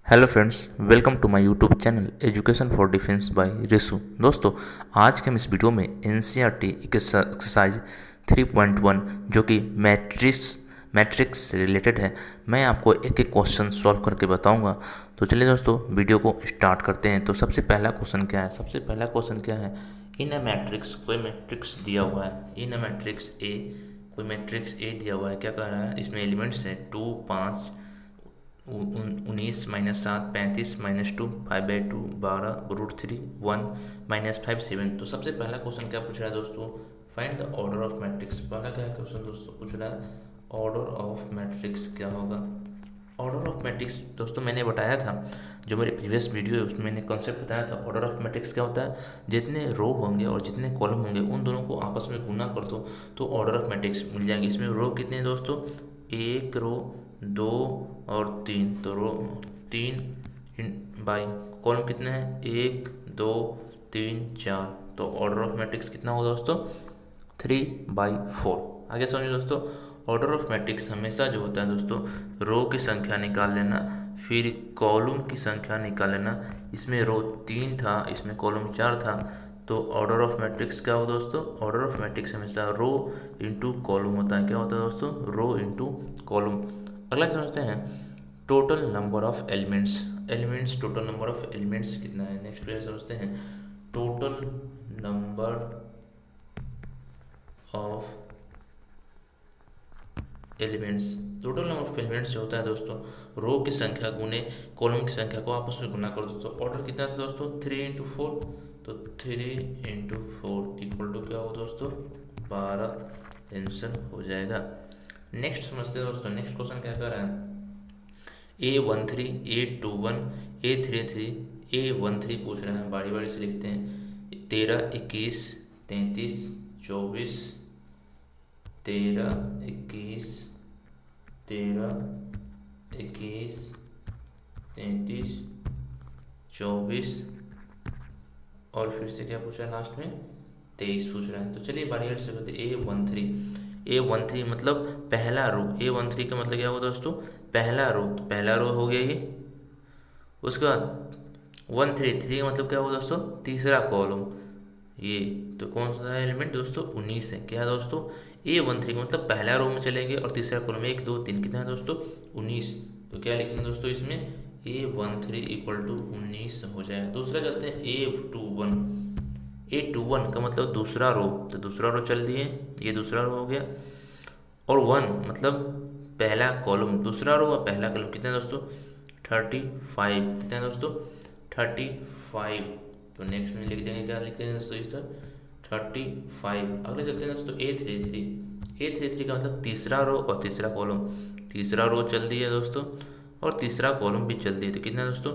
Hello friends, welcome to my YouTube channel education for defence by Risu. दोस्तों, आज के हम इस वीडियो में एनसीईआरटी एक्सरसाइज 3.1 जो कि मैट्रिक्स से रिलेटेड है, मैं आपको एक एक क्वेश्चन सॉल्व करके बताऊंगा। तो चलिए दोस्तों, वीडियो को स्टार्ट करते हैं। तो सबसे पहला क्वेश्चन क्या है? सबसे पहला क्वेश्चन क्या है? इन अ मैट्रिक्स, कोई मैट्रिक्स दिया हुआ है। इन अ मैट्रिक्स ए, कोई मैट्रिक्स ए दिया हुआ है। क्या कह रहा है? इसमें एलिमेंट्स है 2, 5, 19 -7, 35 -2, 5/2, 12, √3, 1 -5, 7। तो सबसे पहला क्वेश्चन क्या पूछ रहा है दोस्तों? Find the order of matrix. पहला क्या क्वेश्चन दोस्तों पूछ रहा है? ऑर्डर ऑफ मैट्रिक्स क्या होगा? ऑर्डर ऑफ मैट्रिक्स दोस्तों मैंने बताया था, जो मेरे प्रीवियस वीडियो है उसमें मैंने कॉन्सेप्ट बताया था। ऑर्डर ऑफ मैट्रिक्स क्या होता है? जितने रो होंगे और जितने कॉलम होंगे उन दोनों को आपस में गुना कर दो तो ऑर्डर ऑफ मैट्रिक्स मिल जाएंगे। इसमें रो कितने हैं दोस्तों? एक रो, दो और तीन। तो रो 3 बाई कॉलम कितने हैं? 1, 2, 3, 4। तो ऑर्डर ऑफ मैट्रिक्स कितना होगा दोस्तों? 3/4। आगे समझिए दोस्तों, ऑर्डर ऑफ मैट्रिक्स हमेशा जो होता है दोस्तों, रो की संख्या निकाल लेना, फिर कॉलम की संख्या निकाल लेना। इसमें रो 3 था, इसमें कॉलम 4 था, तो ऑर्डर ऑफ मैट्रिक्स क्या हो दोस्तों? ऑर्डर ऑफ मैट्रिक्स हमेशा रो इंटू कॉलम होता है। क्या होता है दोस्तों? Rho into column. अगला समझते हैं total number of elements total number of elements कितना है? नेक्स्ट पे समझते हैं total number of elements. Total number of elements जो होता है दोस्तों, रो की संख्या गुने कॉलम की संख्या को आपस में गुना कर दो। तो ऑर्डर कितना था दोस्तों? 3 × 4। तो 3 × 4 इक्वल टू क्या हो दोस्तों? 12 आंसर हो जाएगा। नेक्स्ट समझते हैं दोस्तों, नेक्स्ट क्वेश्चन क्या कर रहा है? A13, A21, A33, A13 पूछ रहे हैं। बारी बारी से लिखते हैं। 13, 21, 33, 24, 13, 21, 13, 21, 33, 24 और फिर से क्या पूछ रहा है लास्ट में? 23 पूछ रहा है। तो चलिए बारी बारी से करते हैं। A13 मतलब पहला रो। A13 का मतलब क्या हुआ दोस्तों? पहला रो। तो पहला रो हो गया ये। उसके बाद 133 का मतलब क्या हुआ दोस्तों? तीसरा कॉलम ये। तो कौन सा एलिमेंट दोस्तों? 19 है। क्या दोस्तों? A13 का मतलब पहला रो में चलेंगे और तीसरा कॉलम 1, 2, 3 कितना है दोस्तों? 19। तो क्या लिखेंगे दोस्तों इसमें? A13 इक्वल टू 19 हो जाएगा। दूसरा चलते हैं A21। A21 का मतलब दूसरा रो। तो दूसरा रो चल दिए, ये दूसरा रो हो गया। और 1 मतलब पहला कॉलम। दूसरा रो और पहला कॉलम कितना है दोस्तों? 35। कितना है दोस्तों? 35। तो नेक्स्ट में लिख देंगे, क्या लिखते हैं दोस्तों इधर? 35। अगले चलते हैं दोस्तों A33 का मतलब तीसरा रो और तीसरा कॉलम। तीसरा रो चल दिया दोस्तों और तीसरा कॉलम भी चल दिया। तो कितना है दोस्तों?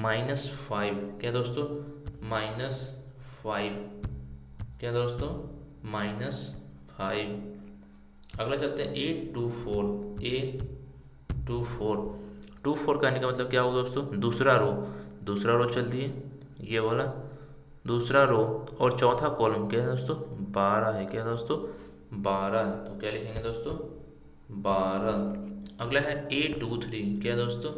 -5। क्या दोस्तों? -5। क्या दोस्तों? -5। अगला चलते हैं A24 का आने का मतलब क्या होगा दोस्तों? दूसरा रो चल दिए, ये वाला दूसरा रो और चौथा कॉलम क्या है दोस्तों? 12 है। क्या दोस्तों? 12 है। तो क्या लिखेंगे दोस्तों? 12। अगला है A23। क्या दोस्तों?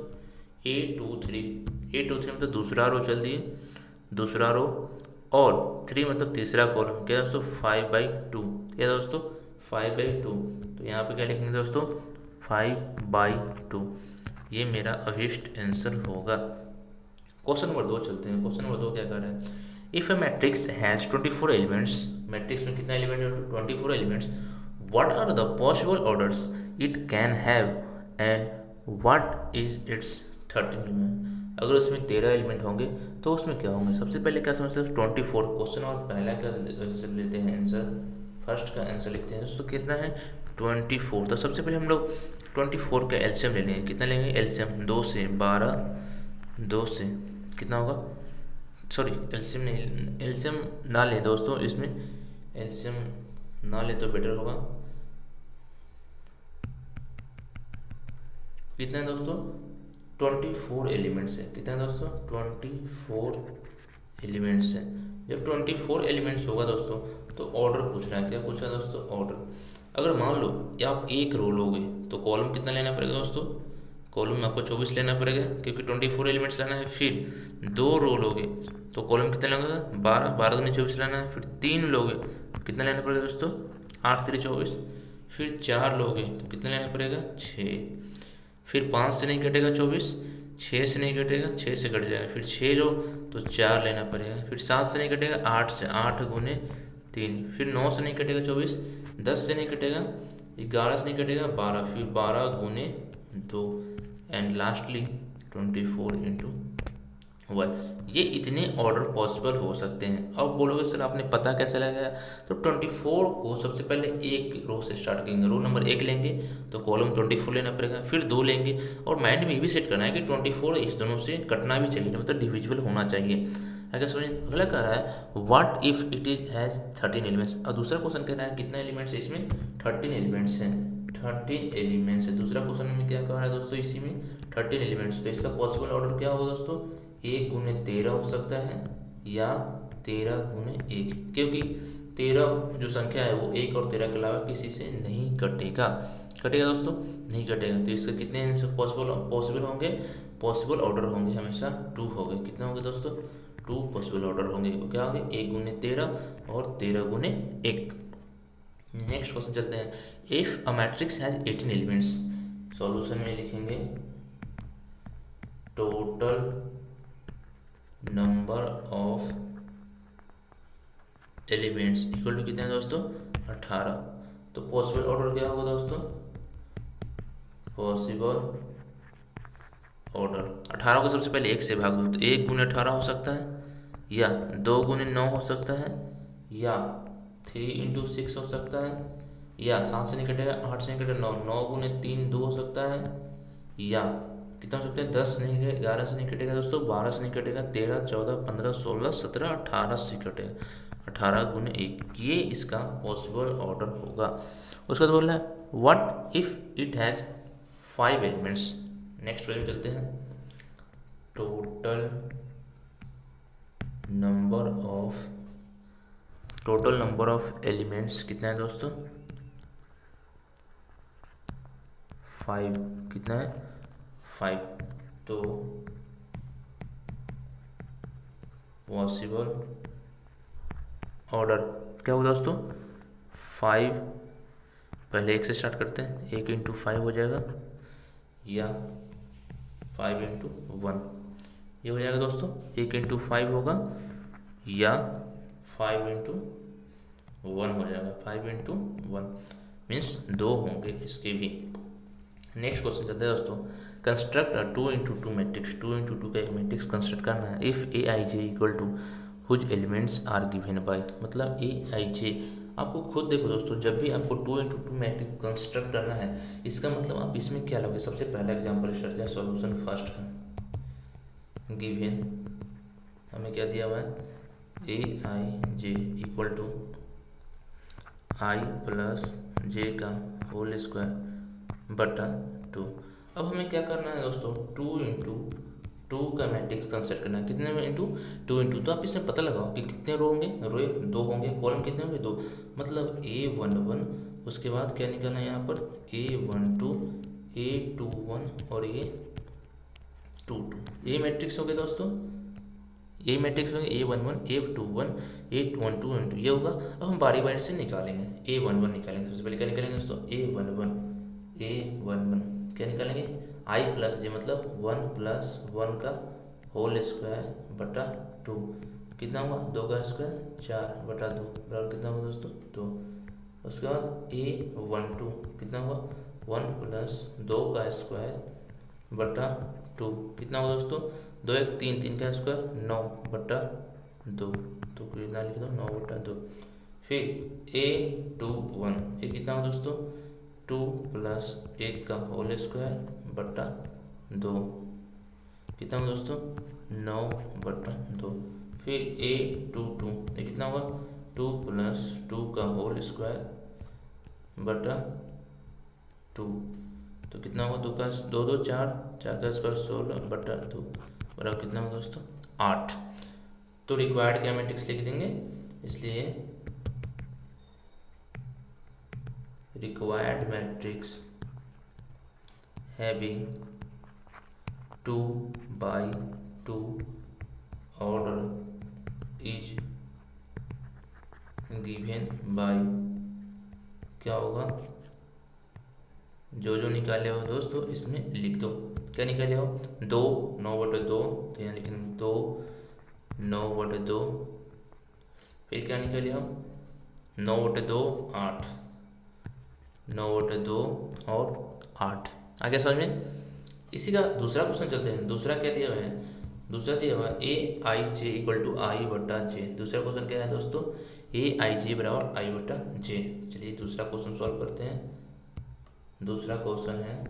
A23 मतलब दूसरा रो चल दिए, दूसरा रो और 3 मतलब तीसरा कॉलम। क्या दोस्तों? 5/2। क्या दोस्तों? 5/2। तो यहाँ पे क्या लिखेंगे दोस्तों? 5/2। ये मेरा अभिष्ट आंसर होगा। क्वेश्चन नंबर 2 चलते हैं। क्वेश्चन नंबर 2 क्या कर रहा है? If a matrix has 24 elements, matrix में कितना एलिमेंट है? 24 elements. What are the possible orders it can have and what is its 13 element. अगर उसमें 13 एलिमेंट होंगे तो उसमें क्या होंगे? सबसे पहले क्या समझते हैं? 24 क्वेश्चन और पहला का लेते हैं आंसर। फर्स्ट का आंसर लिखते हैं दोस्तों। कितना है? 24। तो सबसे पहले हम लोग 24 का एलसीएम ले लेंगे। कितना लेंगे एलसीएम? 2 से 12, 2 से कितना होगा? सॉरी, एलसीएम नहीं, एलसीएम ना ले दोस्तों, इसमें एलसीएम ना ले तो बेटर होगा। कितना है दोस्तों? 24 एलिमेंट्स है। कितना है दोस्तों? 24 एलिमेंट्स है। जब 24 एलिमेंट्स होगा दोस्तों तो ऑर्डर पूछ रहा है। क्या पूछ रहा है दोस्तों? ऑर्डर। अगर मान लो कि आप एक रो लोगे तो कॉलम कितना लेना पड़ेगा दोस्तों? कॉलम में आपको 24 लेना पड़ेगा क्योंकि 24 एलिमेंट्स लाना है। फिर 2 रो लोगे तो कॉलम कितना लगेगा, 12, 12 दूनी 24 लाना है। फिर 3 लोगे तो कितना लेना पड़ेगा दोस्तों, 8 3 24। फिर 4 लोगे तो कितना लेना पड़ेगा, 6। फिर 5 से नहीं कटेगा 24, 6 से नहीं कटेगा, 6 से कट जाएगा। फिर 6 लो तो 4 लेना पड़ेगा। फिर 7 से नहीं कटेगा, 8 से, 8 गुने 3। फिर 9 से नहीं कटेगा 24, 10 से नहीं कटेगा, 11 से नहीं कटेगा 12। फिर 12 गुने 2 एंड लास्टली 24 इंटू 1। ये इतने ऑर्डर पॉसिबल हो सकते हैं। अब बोलोगे सर आपने पता कैसे लगाया, तो 24 को सबसे पहले एक रो से स्टार्ट करेंगे। रो नंबर 1 लेंगे तो कॉलम 24 लेना पड़ेगा। फिर 2 लेंगे और माइंड में ये भी सेट करना है कि 24 इस दोनों से कटना भी चाहिए, मतलब डिविजिबल होना चाहिए। अगर समझ, अगला कह रहा है what if it is has 13 elements. और दूसरा क्वेश्चन कह रहा है कितना एलिमेंट्स है इसमें, 13 एलिमेंट्स हैं, 13 एलिमेंट्स है। दूसरा क्वेश्चन में क्या कह रहा है दोस्तों, इसी में 13 एलिमेंट्स। तो इसका पॉसिबल ऑर्डर क्या होगा दोस्तों, 1 गुने 13 हो सकता है या 13 गुने 1, क्योंकि 13 जो संख्या है वो 1 और 13 के अलावा किसी से नहीं कटेगा। कटेगा दोस्तों, नहीं कटेगा। तो इसके कितने आंसर पॉसिबल होंगे, पॉसिबल ऑर्डर होंगे हमेशा 2 होंगे। कितना होंगे दोस्तों, 2 पॉसिबल ऑर्डर होंगे। वो क्या होंगे, 1 गुने 13 और 13 गुने 1। नेक्स्ट क्वेश्चन चलते हैं। If a matrix has 18 elements, solution में लिखेंगे total number of elements equal to कितना है दोस्तों, 18। तो पॉसिबल ऑर्डर क्या होगा दोस्तों, पॉसिबल ऑर्डर 18 को सबसे पहले 1 से भाग दो तो 1 गुने 18 हो सकता है, या 2 गुने 9 हो सकता है, या 3 इंटू 6 हो सकता है, या 7 से नहीं कटेगा, 8 से नहीं कटेगा 9, 9 गुने 3 2 हो सकता है, या कितना हो सकता है 10 नहीं कटेगा, 11 से नहीं कटेगा दोस्तों, 12 से नहीं कटेगा, 13 14 15 16 17 18 से कटेगा, 18 गुने 1। ये इसका पॉसिबल ऑर्डर होगा। उसके बाद बोल रहा है what if it has 5 elements. Next variable चलते हैं। टोटल नंबर ऑफ एलिमेंट्स कितना है दोस्तों, 5। कितना है, 5। तो पॉसिबल ऑर्डर क्या होगा दोस्तों, 5 पहले 1 से स्टार्ट करते हैं, 1 इंटू 5 हो जाएगा, या 5 इंटू 1 ये हो जाएगा दोस्तों। 1 इंटू 5 होगा या 5 इंटू 1 हो जाएगा। 5 इंटू 1 मीन्स 2 होंगे इसके भी। नेक्स्ट क्वेश्चन करते हैं दोस्तों। Construct a 2 into 2 matrix. 2 into 2 का एक मैट्रिक्स कंस्ट्रक्ट करना है। If a i j equal to whose elements are given by, मतलब ए आई जे आपको खुद देखो दोस्तों, जब भी आपको 2 इंटू 2 मैट्रिक्स कंस्ट्रक्ट करना है, इसका मतलब आप इसमें क्या लोगे। सबसे पहला एग्जाम्पल करते हैं, सॉल्यूशन फर्स्ट है गिवन, हमें क्या दिया हुआ है, ए i j equal to I plus जे का होल स्क्वायर बटा 2। अब हमें क्या करना है दोस्तों, 2 इंटू 2 का मैट्रिक्स कंस्ट्रक्ट करना है। कितने में इंटू 2 इंटू, तो आप इसमें पता लगाओ कि कितने रो होंगे, रो 2 होंगे, कॉलम कितने होंगे 2, मतलब A11, उसके बाद क्या निकलना है यहाँ पर A12 A21 और A22। ये मैट्रिक्स हो गए दोस्तों, ये मैट्रिक्स होंगे A11 A21 A12 ये होगा। अब हम बारी बारी से निकालेंगे, A11 निकालेंगे। सबसे पहले क्या निकालेंगे दोस्तों, A11 क्या निकालेंगे, आई प्लस जे मतलब 1 प्लस 1 का होल स्क्वायर बटा 2। कितना हुआ, 2 का स्क्वायर 4 बटा 2 बराबर कितना हुआ दोस्तों 2। उसके बाद A12 कितना हुआ, 1 प्लस 2 का स्क्वायर बटा 2। कितना हुआ दोस्तों, 2 1 3 3 का स्क्वायर 9 बटा 2, तो कितना लिख दो 9 बटा 2। फिर A21 ये कितना हुआ दोस्तों, 2 प्लस 1 का होल स्क्वायर बटा 2। कितना हुआ दोस्तों, 9 बटा 2। फिर A22 ये कितना हुआ, 2 प्लस 2 का होल स्क्वायर बटा 2। तो कितना हुआ, 2 का 2 2 4 4 का स्क्वायर 16 बटा 2 बराबर कितना हुआ दोस्तों 8। तो रिक्वायर्ड क्या मैट्रिक्स लिख देंगे, इसलिए required matrix having 2/2 order is given by, क्या होगा, जो जो निकाले हो दोस्तों इसमें लिख दो। क्या निकाले हो, 2 9/2, तो यहाँ लिखेंगे 2 9/2। फिर क्या निकाले हो, 9/2 8, 9/2 और 8। आगे समझ में। इसी का दूसरा क्वेश्चन चलते हैं। दूसरा क्या दिया हुआ है, दूसरा दिया हुआ है AIJ इक्वल टू I/J। दूसरा क्वेश्चन क्या है दोस्तों, AIJ बराबर I/J। चलिए दूसरा क्वेश्चन सॉल्व करते हैं। दूसरा क्वेश्चन है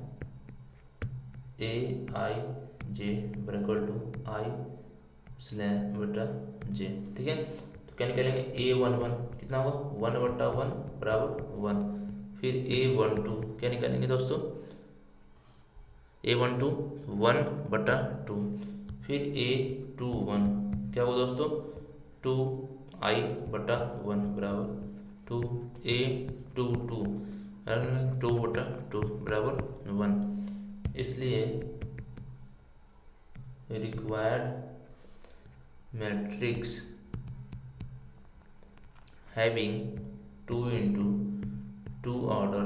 AIJ बराबर टू I/J, ठीक है। तो क्या निकालेंगे, A11 कितना होगा, 1/1 बराबर 1। फिर A12 क्या निकालेंगे दोस्तों, A12 1/2। फिर A21 क्या होगा दोस्तों, 2I/1 बराबर 2। A22 2/2 बराबर 1। इसलिए required matrix having 2x2 order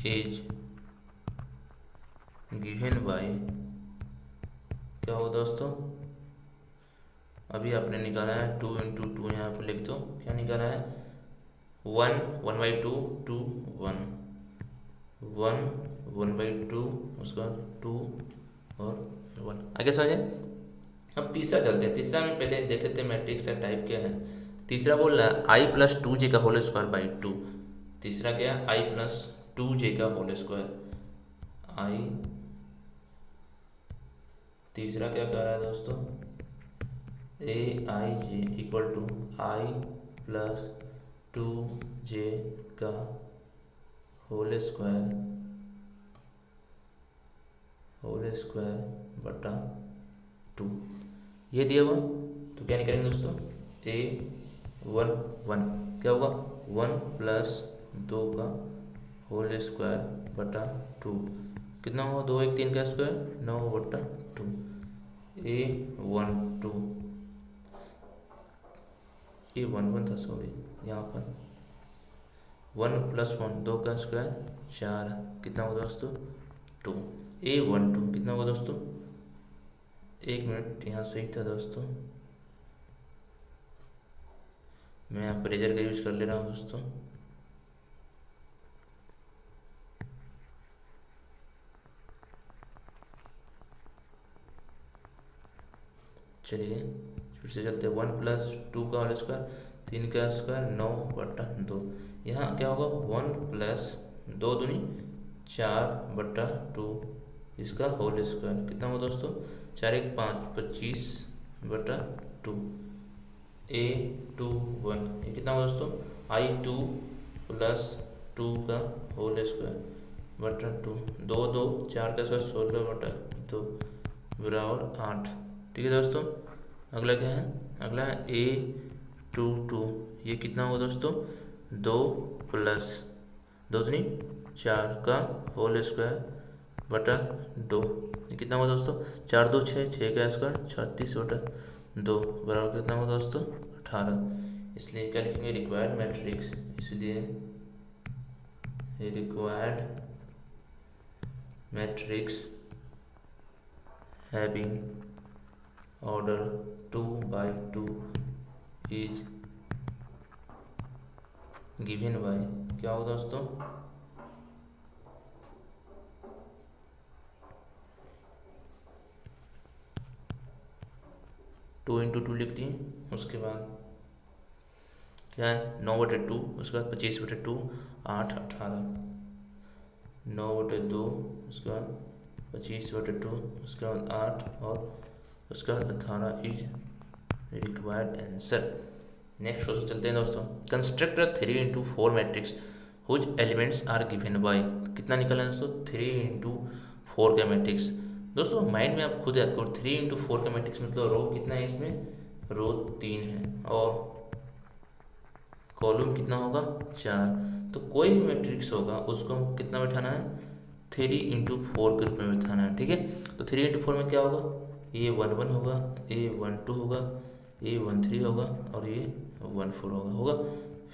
is given by, क्या हो दोस्तों, अभी आपने निकाला है 2x2, यहाँ पर लिख दो। क्या निकाला है, 1/2 2 1 1 1/2, उसका 2 और 1। आगे समझे। अब तीसरा चलते हैं। तीसरा में पहले देख लेते हैं मैट्रिक्स का टाइप क्या है। तीसरा बोल रहा है I+2j का होल स्क्वायर बाई 2। तीसरा क्या है, I+2j का होल स्क्वायर। I तीसरा क्या कह रहा है दोस्तों, AIJ इक्वल टू I+2j का होल स्क्वायर बटा 2, ये दिया हुआ। तो क्या निकालेंगे दोस्तों, A11 क्या होगा, 1+2 का होल स्क्वायर बटा 2 कितना होगा, 2 1 3 का स्क्वायर 9/2। A11 था, सॉरी, यहाँ पर 1+1 2 का स्क्वायर 4 कितना होगा दोस्तों, 2। A12 कितना होगा दोस्तों, 1 मिनट, यहाँ सही था दोस्तों, मैं यहाँ प्रेजर का यूज कर ले रहा हूँ दोस्तों। चलिए फिर से चलते हैं। 1+2 का होल स्क्वायर, 3 का स्क्वायर 9/2। यहाँ क्या होगा, 1+2 दूनी 4/2, इसका होल स्क्वायर कितना होगा दोस्तों, 4 1 5 25/2। A21 ये कितना होगा दोस्तों, I2+2 का होल स्क्वायर बटा 2। 2 2 4 का स्क्वायर 16/2 बराबर 8, ठीक है दोस्तों। अगला क्या है, अगला है A22। ये कितना होगा दोस्तों, 2+2 दूनी 4 का होल स्क्वायर बटा 2। ये कितना होगा दोस्तों, 4 2 6 6 का स्क्वायर 36/2 बराबर कितना होगा दोस्तों, 18। इसलिए क्या लिखेंगे, रिक्वायर्ड मैट्रिक्स, इसलिए required matrix having order 2/2 is given by, क्या होगा दोस्तों, 2 × 2 लिख दिए। उसके बाद क्या है, 9/2, उसके बाद 25/2 8 18, 9/2 उसके बाद 25/2 उसके बाद 8 और उसके बाद 18 is required answer. Next question चलते हैं दोस्तों। Construct 3x4 matrix whose elements are given by, कितना निकला है दोस्तों, 3x4 का मैट्रिक्स। दोस्तों माइंड में आप खुद याद करो, 3x4 का मैट्रिक्स मतलब रो कितना है, इसमें रो 3 है और कॉलम कितना होगा, 4। तो कोई भी मैट्रिक्स होगा उसको हम कितना बैठाना है, 3 × 4 के रूप में बिठाना है, ठीक है। तो 3 × 4 में क्या होगा, A11 होगा, A12 होगा, A13 होगा और A14 होगा।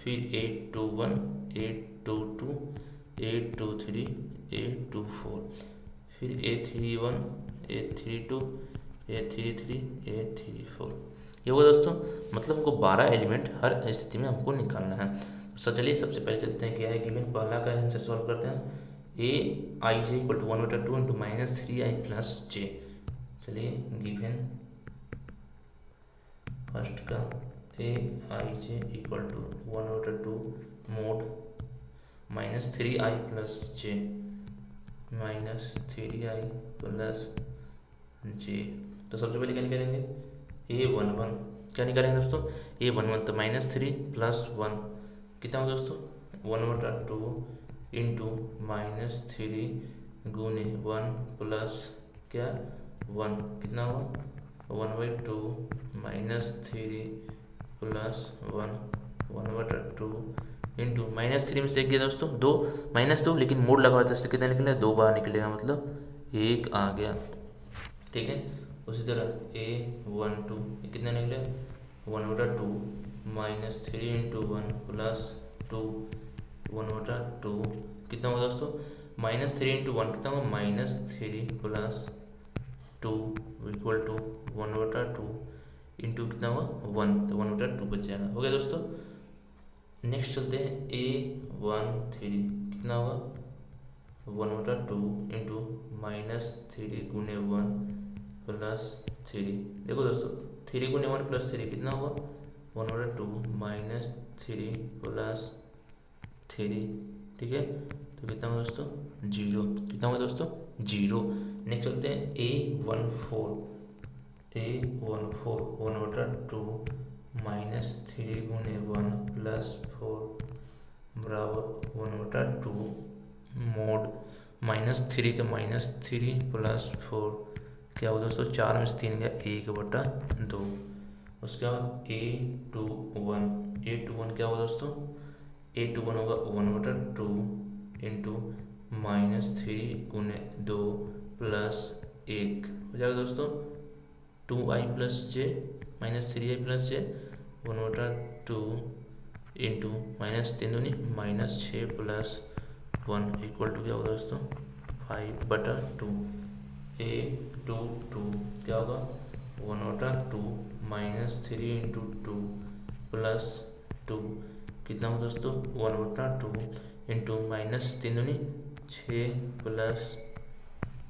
फिर A21, A22, A23, A24, फिर A31, A32, A33, A34, ये होगा दोस्तों। मतलब हमको 12 एलिमेंट हर स्थिति में हमको निकालना है। तो चलिए सबसे पहले चलते हैं, क्या है गिवन, पहला का आंसर सॉल्व करते हैं। Aij = 1/2 × -3i + j। चलिए गिवन फर्स्ट का Aij = 1/2 mod -3i + j, -3i + j। तो सबसे पहले क्या निकालेंगे, A11 क्या निकालेंगे दोस्तों, A11 तो -3 + 1 कितना होगा दोस्तों, 1/2 × -3 गुने 1 प्लस क्या 1 कितना हुआ, 1/2 -3 + 1 1/2 इंटू -3 में से एक गया दोस्तों 2 -2, लेकिन मोड लगा हुआ था इसलिए कितना निकलेगा, 2 बाहर निकलेगा, मतलब 1 आ गया, ठीक है। उसी तरह A12 कितना निकलेगा, 1/2 -3 × 1 + 2 1/2 कितना होगा दोस्तों, -3 × 1 कितना होगा, -3 + 2 = 1/2 इंटू कितना होगा 1, तो 1/2 बच जाएगा, हो गया दोस्तों। नेक्स्ट चलते हैं A13 कितना होगा, 1/2 इंटू -3 गुने 1 + 3। देखो दोस्तों 3 गुने 1 + 3 कितना होगा, 1/2 -3 + 3, ठीक है। तो कितना होगा दोस्तों, 0, कितना होगा दोस्तों, 0। नेक्स्ट चलते हैं A14 1/2 -3 गुने 1 + 4 बराबर 1/2 मोड -3 का -3 + 4 क्या होगा दोस्तों, 4 में से 3 गया 1/2। उसके बाद A21 क्या होगा दोस्तों, A21 होगा 1/2 इंटू -3 गुने 2 + 1 हो जाएगा दोस्तों 2i + j -3i + j 1/2 into -3 दूनी -6 + 1 = क्या होगा दोस्तों 5/2। A22 क्या होगा 1/2 -3 × 2 + 2 कितना होगा दोस्तों 1/2 इंटू -3 दूनी 6 +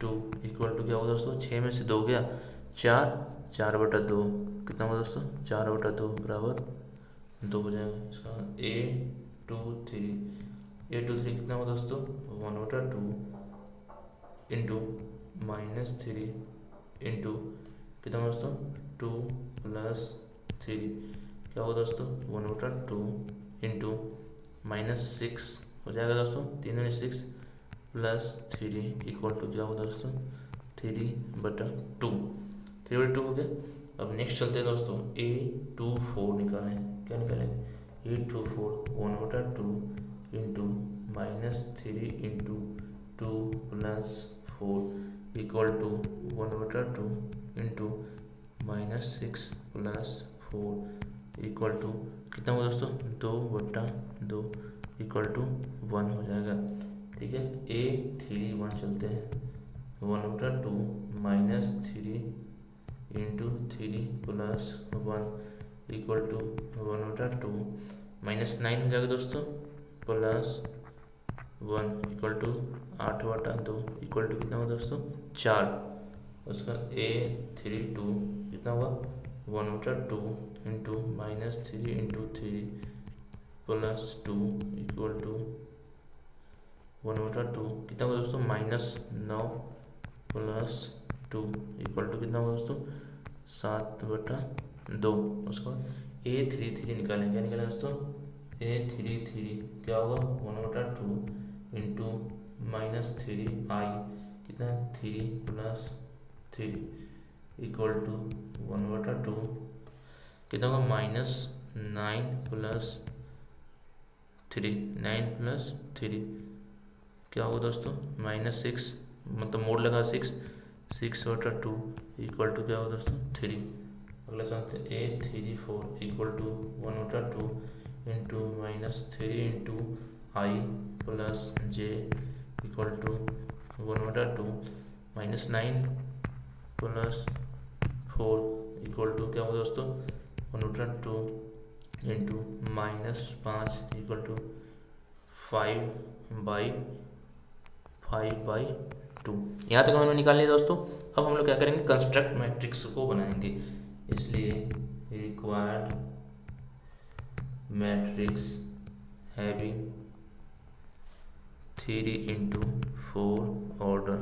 2 = क्या होगा दोस्तों, 6 में से 2 गया 4, 4/2 कितना होगा दोस्तों, 4/2 बराबर 2 हो जाएगा। इसका A23 कितना होगा दोस्तों, 1/2 इंटू -3 इंटू कितना होगा दोस्तों 2 + 3 क्या होगा दोस्तों 1/2 इंटू -6 हो जाएगा दोस्तों 3 में 6 + 3 = क्या होगा दोस्तों 3/2 हो गया। अब नेक्स्ट चलते हैं दोस्तों A24 निकालें, क्या निकालेंगे, A24 1/2 इंटू -3 इंटू 2 + 4 = 1/2 इंटू -6 + 4 = कितना होगा दोस्तों 2/2 = 1 हो जाएगा, ठीक है। A31 चलते हैं 1/2 -3 इंटू 3 + 1 = 1/2 -9 हो जाएगा दोस्तों +1 = 8/2 कितना होगा दोस्तों 4। उसका A32 कितना हुआ 1/2 इंटू -3 इंटू 3 + 2 = 1/2 कितना होगा दोस्तों -9 + 2 कितना होगा दोस्तों 7/2। उसके बाद A33 निकालेंगे, क्या निकालेंगे दोस्तों A33 क्या होगा 1/2 इंटू -3i कितना 3 + 3 = 1/2 कितना होगा -9 + 3 9 + 3 क्या होगा दोस्तों, -6, मतलब मोड लगा 6/2 इक्वल टू क्या होगा दोस्तों 3। अगला समझते हैं, A34 equal to 1/2 into -3 into i plus j equal to 1/2 -9 plus 4 equal to क्या होगा दोस्तों 1/2 इंटू -5 इक्वल टू 5/2। यहाँ तक हमने निकाल लिया दोस्तों। अब हम लोग क्या करेंगे, कंस्ट्रक्ट मैट्रिक्स को बनाएंगे। इसलिए रिक्वायर्ड मैट्रिक्स हैविंग 3/4 ऑर्डर।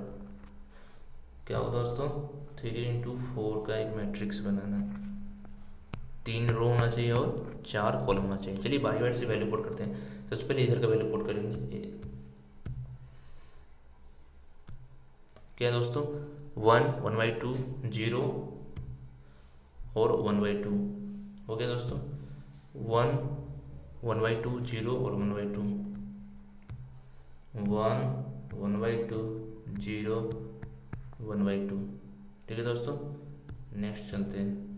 क्या हो दोस्तों, 3/4 का एक मैट्रिक्स बनाना है। 3 रो होना चाहिए और 4 कॉलम होना चाहिए। चलिए बारी बारी से वैल्यू पुट करते हैं। सबसे पहले इधर का वैल्यू पुट करेंगे। क्या है दोस्तों, 1 1/2 0 और 1/2 हो गया दोस्तों। 1 1/2 0 और 1/2, 1 1/2 0 1/2। ठीक है दोस्तों, नेक्स्ट चलते हैं।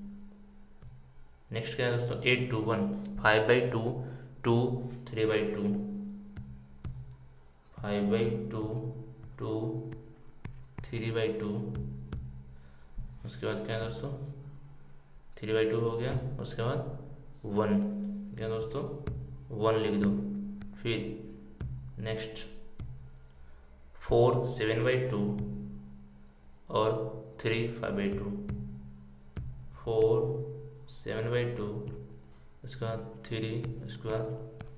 नेक्स्ट क्या है दोस्तों, 8 2 1 5/2 2 3/2, 5/2 2 3/2। उसके बाद क्या है दोस्तों, 3/2 हो गया। उसके बाद 1, क्या दोस्तों 1 लिख दो। फिर नेक्स्ट 4 7/2 और 3 5/2, 4 7/2, उसके बाद 3, उसके बाद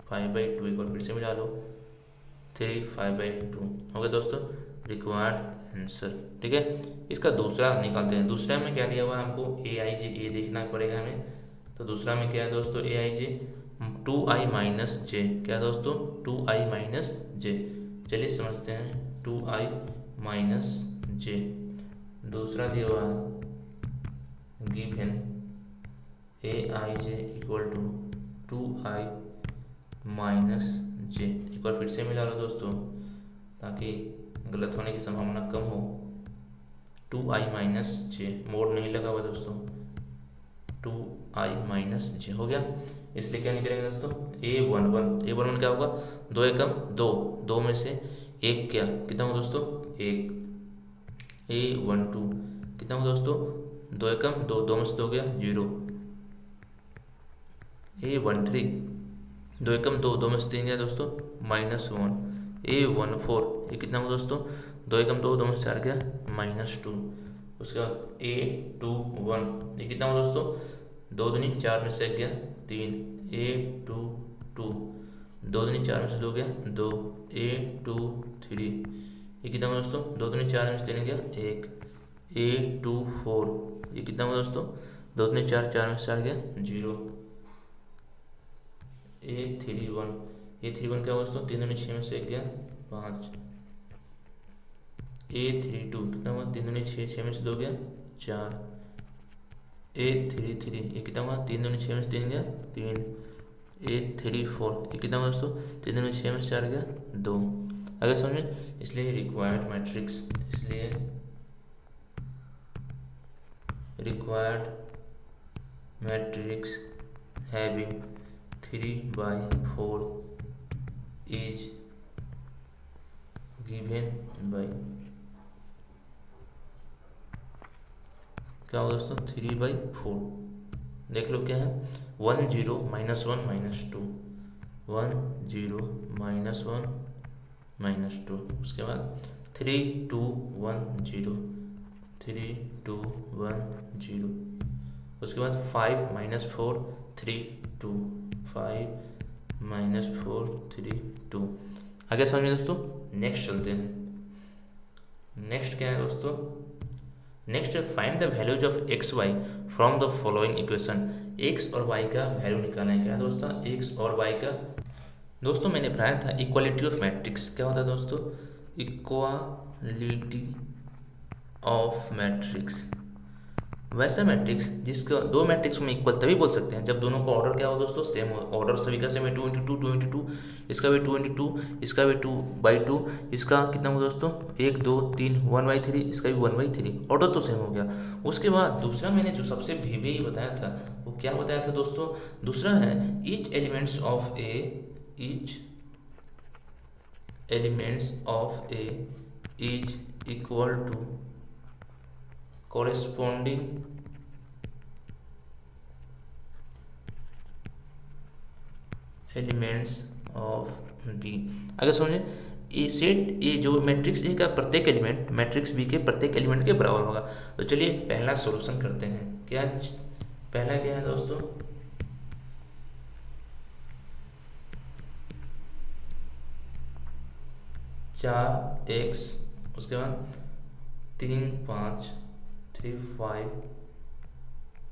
5/2। एक बार फिर से मिला लो, 3 5/2 हो गया दोस्तों रिक्वायर्ड आंसर। ठीक है, इसका दूसरा निकालते हैं। दूसरा में क्या दिया हुआ है हमको, AIJ, ये देखना पड़ेगा हमें। तो दूसरा में क्या है दोस्तों, AIJ 2i - j। क्या दोस्तों, 2i - j। चलिए समझते हैं, 2i - j। दूसरा दिया हुआ है given AIJ equal to 2i - j। एक बार फिर से मिला लो दोस्तों, ताकि गलत होने की संभावना कम हो। 2i - j, मोड नहीं लगा हुआ दोस्तों, 2i - j हो गया। इसलिए क्या निकलेगा दोस्तों, A11 क्या होगा, 2 एकम 2, 2 में से 1 क्या, कितना होगा दोस्तों 1। A12 कितना होगा दोस्तों, 2 एकम 2, 2 में से 2 गया 0। A13 2 एकम 2, 2 में से 3 गया दोस्तों -1। A14 ये कितना होगा दोस्तों, 2 एकम 2, 2 में से 4 गया -2। उसके बाद A21 ये कितना होगा दोस्तों, 2 दूनी 4 में से 1 गया 3। A22 2 दूनी 4 में से 2 गया 2। A23 ये कितना होगा दोस्तों, 2 दूनी 4 में से 3 गया 1। A24 ये कितना होगा दोस्तों, 2 दूनी 4, 4 में से 4 गया 0। A31 क्या होगा दोस्तों, 3 दूनी 6 में से 1 गया 5। A32 कितना हुआ, 3 दूनी 6, 6 में से 2 गया 4। A33 ये कितना हुआ, 3 दूनी 6 में से 3 गया 3। A34 ये कितना हुआ दोस्तों, 3 दूनी 6 में से 4 गया 2। अगर समझे, इसलिए रिक्वायर्ड मैट्रिक्स, इसलिए required matrix having 3/4 is given by, क्या होगा दोस्तों 3/4। देख लो क्या है, 1 0 -1 -2, 1 0 -1 -2। उसके बाद 3 2 1 0, 3 2 1 0। उसके बाद 5 - 4 3 2, 5 - 4 3 2। आगे समझिए दोस्तों, नेक्स्ट चलते हैं। नेक्स्ट क्या है दोस्तों, next find the values of x y from the following equation. x और y का वैल्यू निकालना है। क्या दोस्तों, x और y का, दोस्तों मैंने पढ़ाया था इक्वालिटी ऑफ मैट्रिक्स। क्या होता है दोस्तों, इक्वालिटी ऑफ मैट्रिक्स वैसा मैट्रिक्स जिसका दो मैट्रिक्स में इक्वल तभी बोल सकते हैं जब दोनों का ऑर्डर क्या हो दोस्तों, सेम हो। ऑर्डर सभी का सेम है, 2 × 2 इसका भी 2 × 2, इसका भी 2/2, इसका कितना हो दोस्तों 1 2 3 1/3, इसका भी 1/3, ऑर्डर तो सेम हो गया। उसके बाद दूसरा मैंने जो सबसे भी बताया था वो क्या बताया था दोस्तों, दूसरा है each elements of A is equal to corresponding elements of b. अगर समझे ए सेट ए जो मैट्रिक्स ए का प्रत्येक एलिमेंट मैट्रिक्स बी के प्रत्येक एलिमेंट के बराबर होगा। तो चलिए पहला सॉल्यूशन करते हैं। पहला क्या है दोस्तों, चार एक्स, उसके बाद 3 5 3 5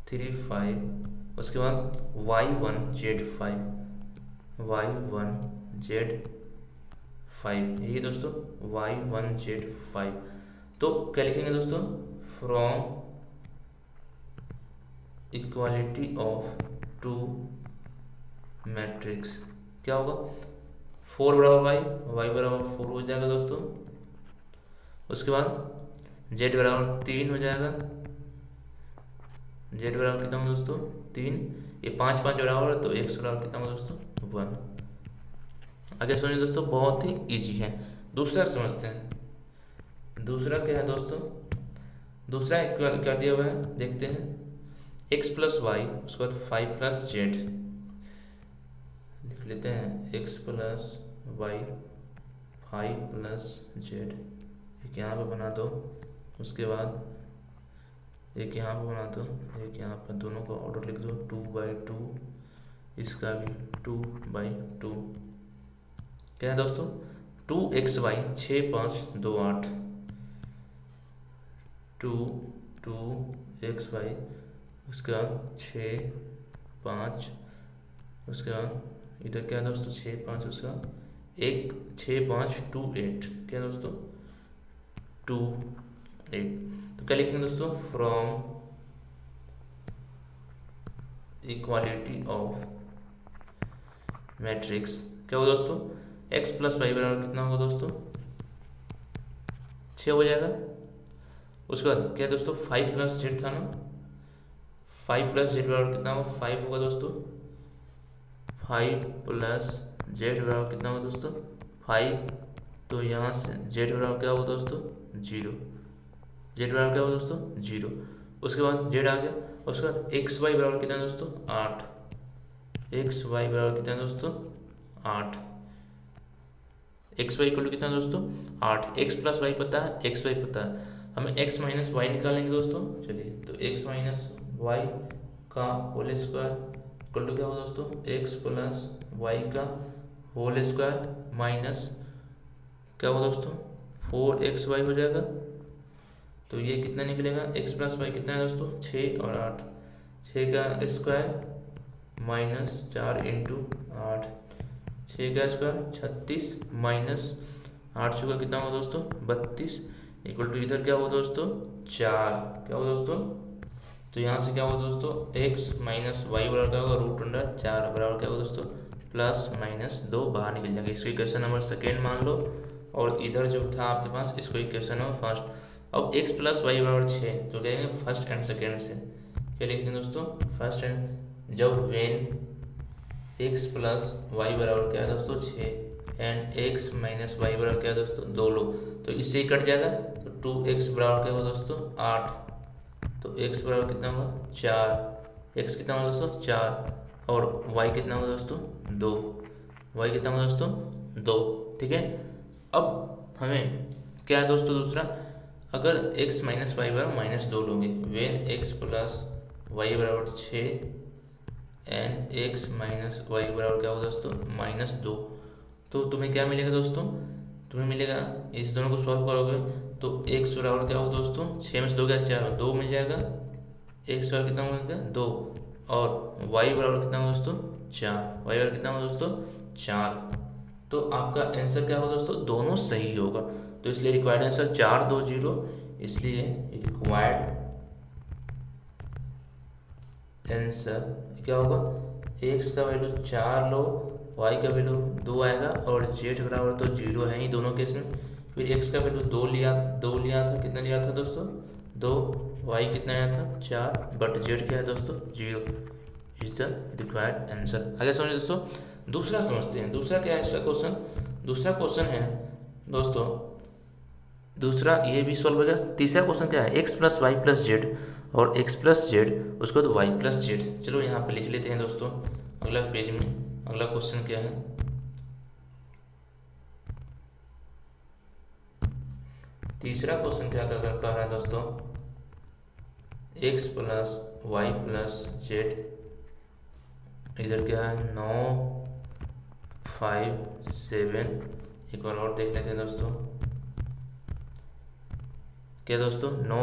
3 5, उसके बाद y1 z5 यही दोस्तों y1 z5। तो क्या लिखेंगे दोस्तों, from equality of two matrix क्या होगा, 4 बराबर y बराबर 4 हो जाएगा दोस्तों। उसके बाद z बराबर 3 हो जाएगा, z बराबर कितना हो दोस्तों 3, ये 5 5 बराबर है तो x बराबर कितना हो दोस्तों 1। आगे सुनिए दोस्तों, बहुत ही इजी है। दूसरा समझते हैं। दूसरा क्या है दोस्तों, दूसरा क्या दिया हुआ है देखते हैं, x + y, उसके बाद 5 + z लिख लेते हैं, x + y 5 + z, एक यहाँ पे बना दो, उसके बाद एक यहाँ पे बना दो, एक यहाँ पर, दोनों का ऑर्डर लिख दो, 2/2, इसका भी 2/2। क्या है दोस्तों, 2xy 6 5 2 8, 2xy, उसके बाद 6 5, उसके बाद इधर क्या है दोस्तों 6 5, उसका 1 6 5 2 8, क्या है दोस्तों 2 8। तो क्या लिखेंगे दोस्तों, फ्रॉम इक्वालिटी ऑफ मैट्रिक्स क्या होगा दोस्तों, x + y बराबर कितना होगा दोस्तों 6 हो जाएगा। उसके बाद क्या दोस्तों 5 + z था ना, 5 + z बराबर कितना होगा 5 होगा दोस्तों, 5 + z बराबर कितना होगा दोस्तों 5, तो यहाँ से z बराबर क्या होगा दोस्तों 0, z बराबर क्या होगा दोस्तों 0। उसके बाद z आ गया, उसके बाद xy बराबर कितना है दोस्तों 8, xy बराबर कितना है दोस्तों 8, xy इक्वल टू कितना दोस्तों 8, x + y पता है, xy पता है, हमें x - y निकालेंगे दोस्तों। चलिए तो x - y का होल स्क्वायर इक्वल टू क्या होगा दोस्तों, x + y का होल स्क्वायर माइनस क्या होगा दोस्तों 4xy हो जाएगा। तो ये कितना निकलेगा, x + y कितना है दोस्तों 6 और 8, 6 का स्क्वायर माइनस 4 × 8, 6 का स्क्वायर 36 माइनस 8 का कितना होगा दोस्तों 32, इक्वल टू इधर क्या होगा दोस्तों 4, क्या होगा दोस्तों। तो यहाँ से क्या होगा दोस्तों x - y बराबर क्या होगा √4 बराबर क्या होगा दोस्तों +-2 बाहर निकल जाएगा। इसको इक्वेशन नंबर सेकेंड मान लो, और इधर जो था आपके पास इसको इक्वेशन नंबर फर्स्ट। अब x + y बराबर 6, तो कहेंगे फर्स्ट एंड सेकेंड से क्या लिखेंगे दोस्तों, फर्स्ट एंड, जब वेन x + y बराबर क्या है दोस्तों 6 एंड x - y बराबर क्या है दोस्तों 2 लो, तो इससे ही कट जाएगा, तो 2x बराबर क्या होगा दोस्तों 8, तो x बराबर कितना होगा 4, x कितना होगा दोस्तों 4, और y कितना होगा दोस्तों 2, y कितना होगा दोस्तों 2। ठीक है, अब हमें क्या है दोस्तों दूसरा, अगर x - y बराबर -2 लोगे, वेन x + y बराबर 6 एंड x - y बराबर क्या होगा दोस्तों -2, तो तुम्हें क्या मिलेगा दोस्तों, तुम्हें मिलेगा, इस दोनों को सॉल्व करोगे तो x बराबर क्या होगा दोस्तों 6 में से 2 क्या 4, 2 मिल जाएगा, x बराबर कितना होगा 2, और y बराबर कितना होगा दोस्तों 4, y बराबर कितना होगा दोस्तों 4। तो आपका आंसर क्या होगा दोस्तों, दोनों सही होगा। तो इसलिए रिक्वायर्ड आंसर 4 2 0, इसलिए रिक्वायर्ड आंसर क्या होगा, एक्स का वैल्यू 4 लो, वाई का वैल्यू 2 आएगा और जेड बराबर तो 0 है ही दोनों केस में। फिर एक्स का वैल्यू 2 लिया था, कितना लिया था दोस्तों 2, वाई कितना आया था 4, बट जेड क्या है दोस्तों 0 इज द रिक्वायर्ड आंसर। आगे समझिए दोस्तों, दूसरा समझते हैं। दूसरा क्या है इसका क्वेश्चन, दूसरा क्वेश्चन है दोस्तों, दूसरा ये भी सॉल्व हो गया। तीसरा क्वेश्चन क्या है, x plus y plus z और एक्स प्लस जेड उसके बाद वाई प्लस जेड। चलो यहाँ पे लिख लेते हैं दोस्तों अगला पेज में। अगला क्वेश्चन क्या है, तीसरा क्वेश्चन क्या क्या कर पा रहा है दोस्तों, x plus y plus z, इधर क्या है 9 5 7। एक बार और देख लेते हैं दोस्तों, क्या दोस्तों 9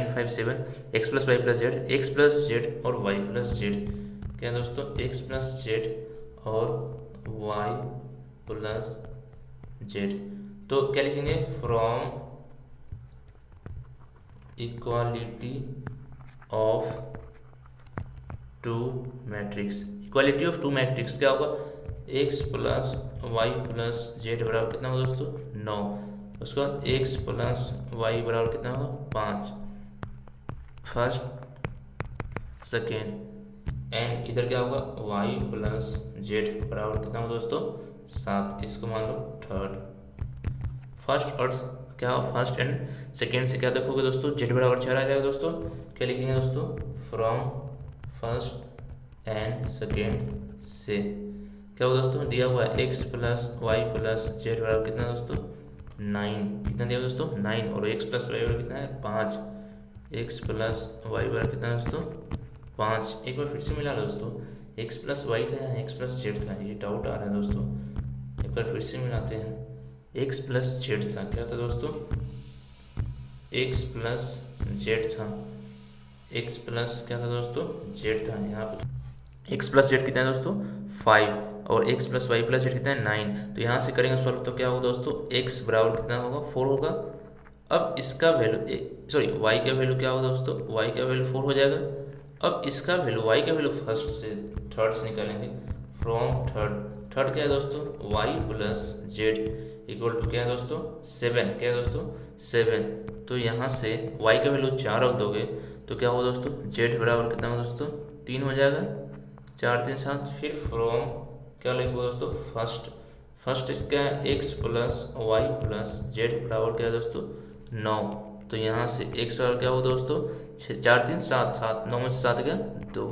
5 7, x plus y plus z, x plus z और वाई प्लस जेड। क्या दोस्तों एक्स प्लस जेड और वाई प्लस जेड। तो क्या लिखेंगे, from equality of two matrix. Equality of two matrix क्या होगा, x plus y plus z बराबर कितना होगा दोस्तों 9, उसके बाद एक्स प्लस वाई बराबर कितना होगा 5, फर्स्ट सेकेंड, एंड इधर क्या होगा वाई प्लस जेड बराबर कितना होगा दोस्तों 7, इसको मान लो थर्ड। फर्स्ट और क्या हो, फर्स्ट एंड सेकेंड से क्या देखोगे दोस्तों, जेड बराबर 4 आ जाएगा दोस्तों। क्या लिखेंगे दोस्तों, फ्रॉम फर्स्ट एंड सेकेंड से क्या होगा दोस्तों, दिया हुआ है x plus y plus z बराबर कितना दोस्तों 9, कितना दिया दोस्तों 9, और एक्स प्लस वाई बराबर कितना है 5, एक्स प्लस वाई बराबर कितना दोस्तों 5। एक बार फिर से मिला लो दोस्तों, एक्स प्लस वाई था या एक्स प्लस जेड था, ये डाउट आ रहा है दोस्तों। एक बार फिर से मिलाते हैं, एक्स प्लस जेड था, क्या था दोस्तों एक्स प्लस जेड था, एक्स प्लस क्या था दोस्तों जेड था। यहाँ पर एक्स प्लस जेड कितना है दोस्तों 5 और x plus y plus z कितना है 9। तो यहाँ से करेंगे सॉल्व तो क्या होगा दोस्तों, एक्स बराबर कितना होगा 4 होगा। अब इसका वैल्यू सॉरी वाई का वैल्यू क्या होगा दोस्तों, वाई का वैल्यू 4 हो जाएगा। अब इसका वैल्यू वाई का वैल्यू फर्स्ट से थर्ड से निकालेंगे, फ्रॉम थर्ड। थर्ड क्या है दोस्तों y plus z equal to क्या है दोस्तों 7, क्या है दोस्तों 7। तो यहाँ से वाई का वैल्यू 4 रख दोगे तो क्या होगा दोस्तों, जेड बराबर कितना होगा दोस्तों 3 हो जाएगा, 4 3 7। फिर फ्रॉम क्या लिखोगे दोस्तों फर्स्ट क्या है x plus y plus z बराबर क्या है दोस्तों 9। तो यहाँ से एक्स बराबर क्या होगा दोस्तों 4 3 7 7, 9 में से 7 गया 2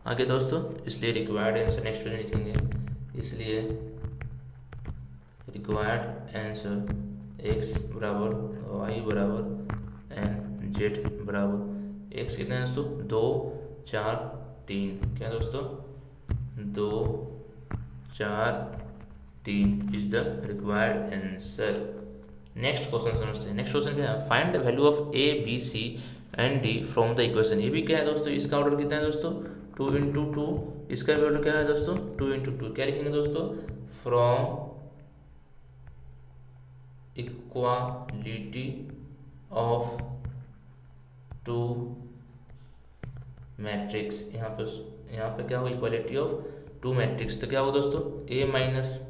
आगे दोस्तों। इसलिए रिक्वायर्ड आंसर नेक्स्ट में लिखेंगे, इसलिए रिक्वायर्ड आंसर एक्स बराबर वाई बराबर एंड जेड बराबर, एक्स कितना है दोस्तों 2 4 3, क्या दोस्तों 2 4 3 is the required answer. Next question समझते हैं। नेक्स्ट क्वेश्चन क्या है, find the value of a b c and d from the equation. ये भी क्या है दोस्तों, इसका ऑर्डर कितना है दोस्तों 2 × 2, इसका वैल्यू क्या है दोस्तों 2 × 2। क्या लिखेंगे दोस्तों, from equality of two matrix. यहाँ पे क्या होगा इक्वालिटी ऑफ टू मैट्रिक्स। तो क्या होगा दोस्तों a माइनस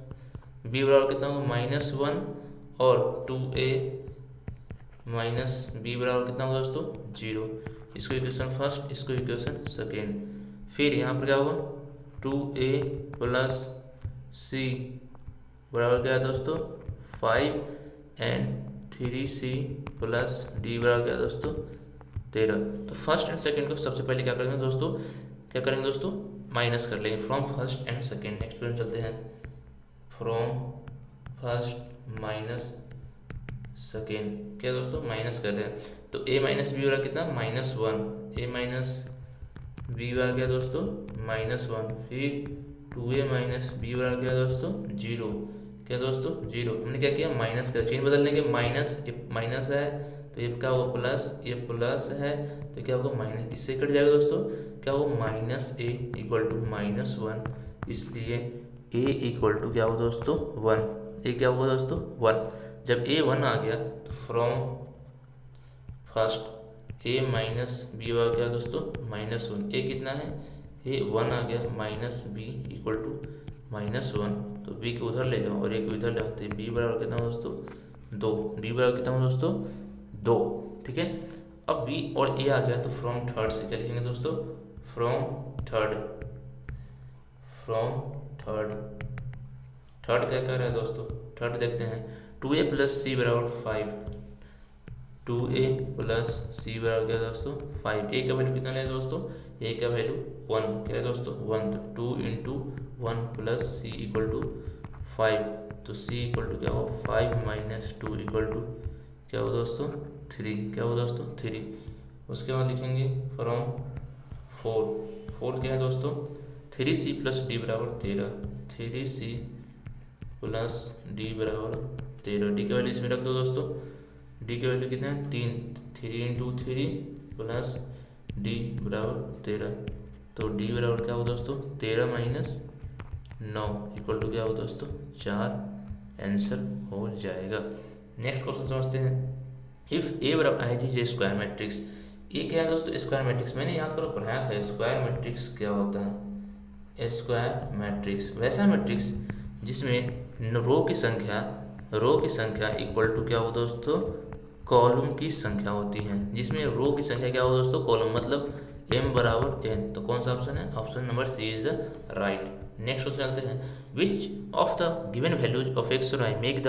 बी बराबर कितना होगा -1 और 2a माइनस बी बराबर कितना होगा दोस्तों 0। इसको इक्वेशन फर्स्ट, इसको इक्वेशन सेकेंड। फिर यहाँ पर क्या होगा 2a प्लस सी बराबर क्या है दोस्तों 5 एंड 3c प्लस डी बराबर क्या है दोस्तों 13। तो फर्स्ट एंड सेकेंड को सबसे पहले क्या करेंगे दोस्तों, क्या करेंगे दोस्तों माइनस कर लेंगे from first and second. Next में चलते हैं, फ्रॉम फर्स्ट माइनस सेकेंड, क्या दोस्तों माइनस कर रहे हैं। तो a माइनस बी वाला कितना -1, a माइनस बी वाला क्या दोस्तों -1। फिर 2a माइनस बी वाला क्या दोस्तों 0, क्या दोस्तों 0। हमने क्या किया माइनस कर, चेंज बदल देंगे, माइनस है तो ये क्या होगा प्लस, ये प्लस है तो क्या होगा माइनस, इससे कट जाएगा दोस्तों, क्या होगा -a इक्वल टू -1। इसलिए a इक्वल टू क्या होगा दोस्तों 1, a क्या होगा दोस्तों 1। जब a 1 आ गया तो from first A minus B आ गया दोस्तों -1। ए कितना है, ए 1 आ गया, माइनस बी इक्वल टू -1। तो बी को उधर ले जाओ और ए को इधर ले आओ, तो बी बराबर कितना हो दोस्तों 2। बी बराबर कितना हो दोस्तों 2। ठीक है, अब बी और ए आ गया तो फ्रॉम थर्ड से क्या लिखेंगे दोस्तों, फ्रॉम थर्ड थर्ड क्या कह रहा है दोस्तों, थर्ड देखते हैं 2a प्लस सी बराबर 5। 2a प्लस सी बराबर क्या दोस्तों 5। ए का वैल्यू कितना है दोस्तों, ए का वैल्यू 1 क्या है दोस्तों 1। तो 2 into 1 plus c equal to 5। तो सी इक्वल टू क्या हो 5 माइनस 2 इक्वल टू क्या हो दोस्तों 3। क्या हो दोस्तों 3। उसके बाद लिखेंगे फ्रॉम 4 क्या है दोस्तों 3c प्लस डी बराबर 13। 3c प्लस डी बराबर 13। डी का वैल्यू इसमें रख दो दोस्तों, डी की वैल्यू कितना है 3। 3 इंटू 3 प्लस डी बराबर 13। तो डी बराबर क्या हो दोस्तों 13 माइनस 9 इक्वल टू क्या हो दोस्तों 4। आंसर हो जाएगा। नेक्स्ट क्वेश्चन समझते हैं। इफ ए बराबर आई जी स्क्वायर मैट्रिक्स, ये क्या है दोस्तों स्क्वायर मैट्रिक्स, मैंने याद करो पढ़ाया था स्क्वायर मैट्रिक्स क्या होता है। स्क्वायर मैट्रिक्स वैसा मैट्रिक्स जिसमें रो की संख्या इक्वल टू क्या हो दोस्तों कॉलम की संख्या होती है। जिसमें रो की संख्या क्या हो दोस्तों कॉलम, मतलब m बराबर n। तो कौन सा ऑप्शन है, option number C is the right. Next question चलते हैं। Which of the given values of X और Y make the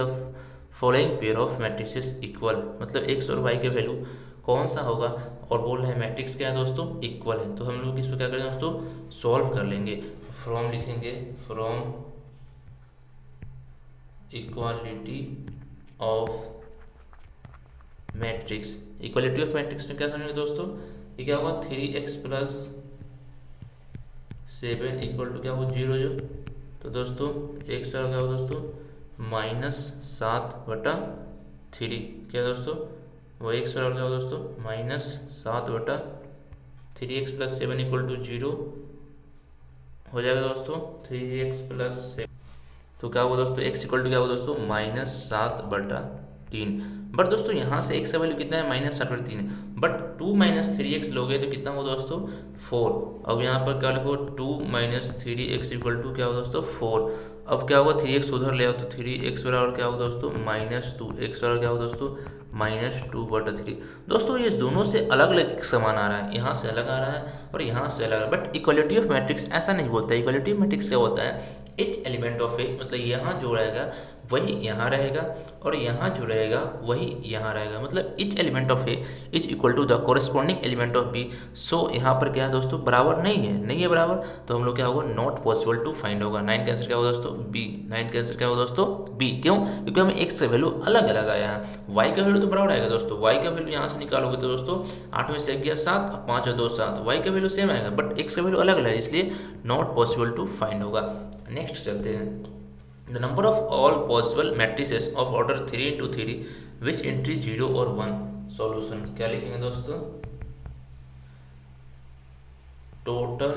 following pair of matrices equal, मतलब एक्स और वाई के वैल्यू कौन सा होगा, और बोल रहे हैं मैट्रिक्स क्या है दोस्तों इक्वल है। तो हम लोग इसको क्या करेंगे दोस्तों सॉल्व कर लेंगे। फ्रॉम लिखेंगे, from equality of matrix. Equality of matrix में क्या समझेंगे दोस्तों, ये क्या होगा 3x प्लस 7 इक्वल टू क्या हो 0 जो। तो दोस्तों x क्या हो दोस्तों -7/3। क्या दोस्तों वो x बराबर क्या हो दोस्तों -7/3x प्लस 7 इक्वल टू 0 हो जाएगा दोस्तों 3x प्लस 7। तो क्या होगा दोस्तों x इक्वल टू क्या होगा दोस्तों -7/3। बट दोस्तों यहाँ से x का वैल्यू कितना है -7/3, बट 2 - 3x लोगे तो कितना होगा दोस्तों 4। अब यहाँ पर क्या लिखो 2 - 3x इक्वल टू क्या होगा दोस्तों 4। अब क्या होगा 3x उधर ले आओ तो 3x बराबर क्या होगा दोस्तों -2। x बराबर क्या होगा दोस्तों -2/3। दोस्तों ये दोनों से अलग अलग समान आ रहा है, यहाँ से अलग आ रहा है और यहाँ से अलग आ रहा है। बट इक्वालिटी ऑफ मैट्रिक्स ऐसा नहीं बोलता है। इक्वालिटी ऑफ मैट्रिक्स क्या होता है, इच एलिमेंट ऑफ ए, मतलब यहाँ जो रहेगा वही यहाँ रहेगा और यहाँ जो रहेगा वही यहाँ रहेगा, मतलब each element of A is equal to the corresponding element of B. So यहाँ पर क्या है दोस्तों बराबर नहीं है बराबर, तो हम लोग क्या होगा नॉट पॉसिबल टू फाइंड होगा। 9 का आंसर क्या होगा दोस्तों बी। 9 का आंसर क्या होगा दोस्तों बी। क्यों, क्योंकि हमें एक्स का वैल्यू अलग अलग आया है, वाई का वैल्यू तो बराबर आएगा दोस्तों। वाई का वैल्यू यहाँ से निकालोगे तो दोस्तों 8 में से 1 गया 7, 5 और 2 7, वाई का वैल्यू सेम आएगा बट एक्स का वैल्यू अलग अलग है, इसलिए नॉट पॉसिबल टू फाइंड होगा। नेक्स्ट चलते हैं। The number of all possible matrices of order 3 into 3 which entry 0 और 1। सॉल्यूशन क्या लिखेंगे दोस्तों, टोटल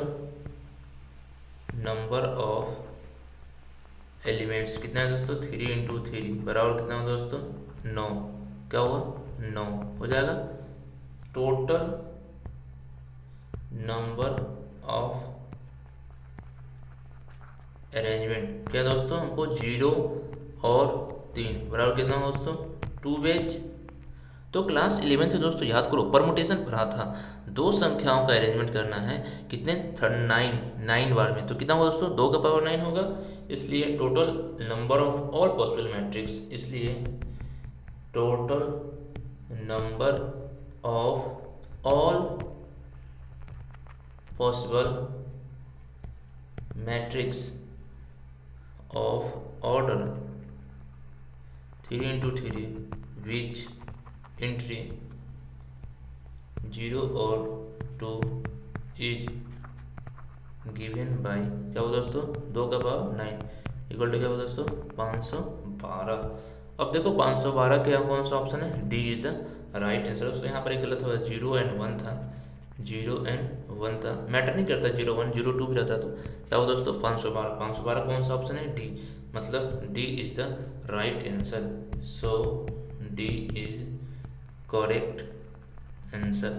नंबर ऑफ एलिमेंट्स कितना है दोस्तों 3 into 3 बराबर कितना हो दोस्तों 9। क्या हुआ 9 हो जाएगा। टोटल नंबर ऑफ अरेंजमेंट क्या दोस्तों हमको 0 और 3 बराबर कितना दोस्तों 2 वेज। तो क्लास 11 से दोस्तों याद करो परमुटेशन पढ़ा था, दो संख्याओं का अरेंजमेंट करना है कितने 9 बार में, तो कितना होगा दोस्तों 2 का पावर 9 होगा। इसलिए total number of all possible matrix, इसलिए total number of all possible matrix of order 3 into 3 which entry 0 और 2 is given by क्या हो दोस्तों 2 का पावर 9 इक्वल टू क्या हो दोस्तों 512। अब देखो 512 के कौन सा ऑप्शन है, D is the right answer. दोस्तों यहाँ पर एक गलत हुआ 0 and 1 था, 0 and 1 था, मैटर नहीं करता 0 1 0 2 भी रहता तो क्या हो दोस्तों 512 कौन सा ऑप्शन है डी, मतलब D is the right answer. So D is correct answer.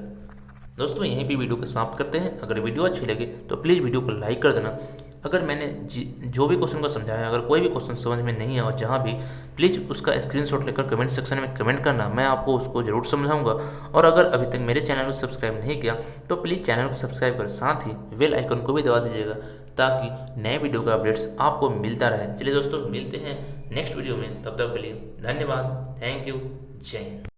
दोस्तों यहीं पे वीडियो को समाप्त करते हैं। अगर वीडियो अच्छी लगे तो प्लीज़ वीडियो को लाइक कर देना। अगर मैंने जो भी क्वेश्चन को समझाया, अगर कोई भी क्वेश्चन समझ में नहीं आया जहाँ भी, प्लीज़ उसका स्क्रीनशॉट लेकर कमेंट सेक्शन में कमेंट करना, मैं आपको उसको ज़रूर समझाऊंगा। और अगर अभी तक मेरे चैनल को सब्सक्राइब नहीं किया तो प्लीज़ चैनल को सब्सक्राइब कर साथ ही बेल आइकन को भी दबा दीजिएगा, ताकि नए वीडियो का अपडेट्स आपको मिलता रहे। चलिए दोस्तों, मिलते हैं नेक्स्ट वीडियो में, तब तक के लिए धन्यवाद, थैंक यू, जय हिंद।